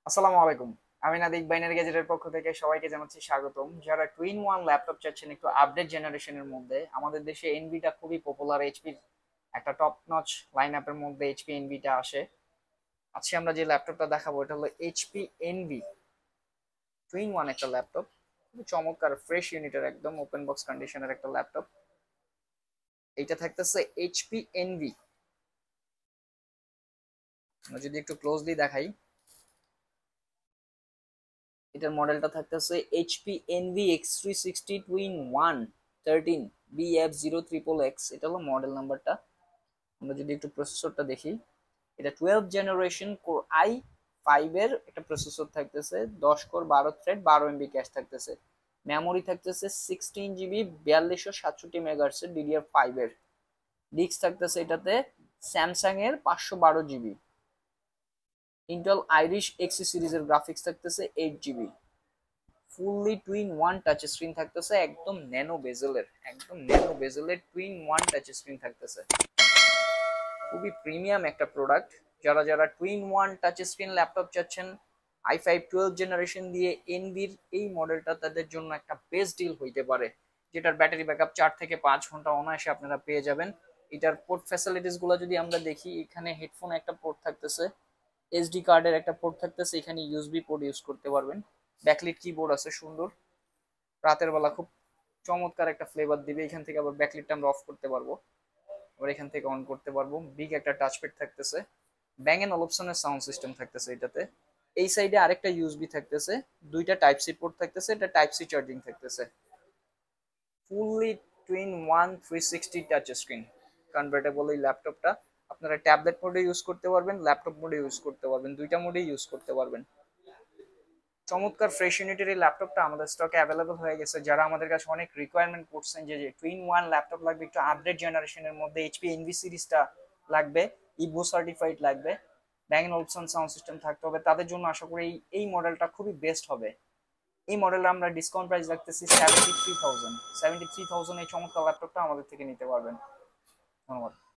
আসসালামু আলাইকুম। আমি নাদিক বাইনারি গ্যাজেটের পক্ষ থেকে সবাইকে জানাচ্ছি স্বাগতম। যারা টুইন ওয়ান ল্যাপটপ চাচ্ছেন একটু আপডেট জেনারেশনের মধ্যে, আমাদের দেশে এনভিটা খুবই পপুলার। এইচপির একটা টপ নচ লাইন আপের মধ্যে এইচপি এনভিটা আসে। আজকে আমরা যে ল্যাপটপটা দেখাবো এটা হলো এইচপি এনভি টুইন ওয়ান একটা ল্যাপটপ। খুবই চমৎকার ফ্রেশ ইউনিটের একদম ওপেন বক্স কন্ডিশনের একটা ল্যাপটপ। এইটা থাকতেছে এইচপি এনভি। আমরা যদি একটু ক্লোজলি দেখাই, এটার মডেলটা থাকতেছে HP NV X360 twin one 13 BF0XXX। এটা হলো মডেল নাম্বারটা। আমরা যদি একটু প্রসেসরটা দেখি, এটা 12 জেনারেশন কোর i5 এর একটা প্রসেসর থাকতেছে, 10 কোর 12 থ্রেড 12 MB ক্যাশ থাকতেছে। মেমোরি থাকতেছে 16 GB 4267 MHz এর DDR5 এর। ডিস্ক থাকতেছে এটাতে স্যামসাং এর 512 GB। ইন্টেল আইরিশ এক্সি সিরিজের গ্রাফিক্স থাকতেছে 8 GB। Fully twin one touch screen থাকতেছে, একদম ন্যানো বেজেলের টুইন ওয়ান টাচ স্ক্রিন থাকতেছে। খুবই প্রিমিয়াম একটা প্রোডাক্ট। যারা যারা twin one touch screen laptop চাচ্ছেন i5 12 জেনারেশন দিয়ে, এনভির এই মডেলটা তাদের জন্য একটা বেস্ট ডিল হইতে পারে, যেটার ব্যাটারি ব্যাকআপ 4 থেকে 5 ঘন্টা অনায়াসে আপনারা পেয়ে যাবেন। এটার পোর্ট ফ্যাসিলিটিস গুলো যদি আমরা দেখি, এখানে হেডফোন একটা পোর্ট থাকতেছে, এসডি কার্ডের একটা পোর্ট থাকতেছে, এখানে ইউএসবি পোর্ট ইউজ করতে পারবেন। ব্যাকলিট কিবোর্ড আছে সুন্দর, রাতের বেলা খুব চমৎকার একটা ফ্লেভার দিবে। এখান থেকে আবার ব্যাকলিটটা আমরা অফ করতে পারবো, আবার এখান থেকে অন করতে পারবো। বিগ একটা টাচপ্যাড থাকতেছে, ব্যাং এন্ড অলিপসনের সাউন্ড সিস্টেম থাকতেছে এটাতে। এই সাইডে আরেকটা ইউএসবি থাকতেছে, দুইটা টাইপ সি পোর্ট থাকতেছে, এটা টাইপ সি চার্জিং থাকতেছে। Fully twin one 360 touch screen convertible এই ল্যাপটপটা। আপনারা ট্যাবলেট মোডে ইউজ করতে পারবেন, ল্যাপটপ মোডে ইউজ করতে পারবেন, দুইটা মোডে ইউজ করতে পারবেন। চমৎকার ফ্রেশ ইউনিটের এই ল্যাপটপটা আমাদের স্টকে অ্যাভেলেবল হয়ে গেছে। যারা আমাদের কাছে অনেক রিকোয়ারমেন্ট করছেন যে টুইন ওয়ান ল্যাপটপ লাগবে, একটু আপডেট জেনারেশনের মধ্যে এইচপি এনভি সিরিজটা লাগবে, ইবো সার্টিফাইড লাগবে, ব্যাং অপশন সাউন্ড সিস্টেম থাকতে হবে, তাদের জন্য আশা করি এই মডেলটা খুবই বেস্ট হবে। এই মডেলটা আমরা ডিসকাউন্ট প্রাইস রাখতেছি 73,000। 73,000 এই চমৎকার ল্যাপটপটা আমাদের থেকে নিতে পারবেন। ধন্যবাদ।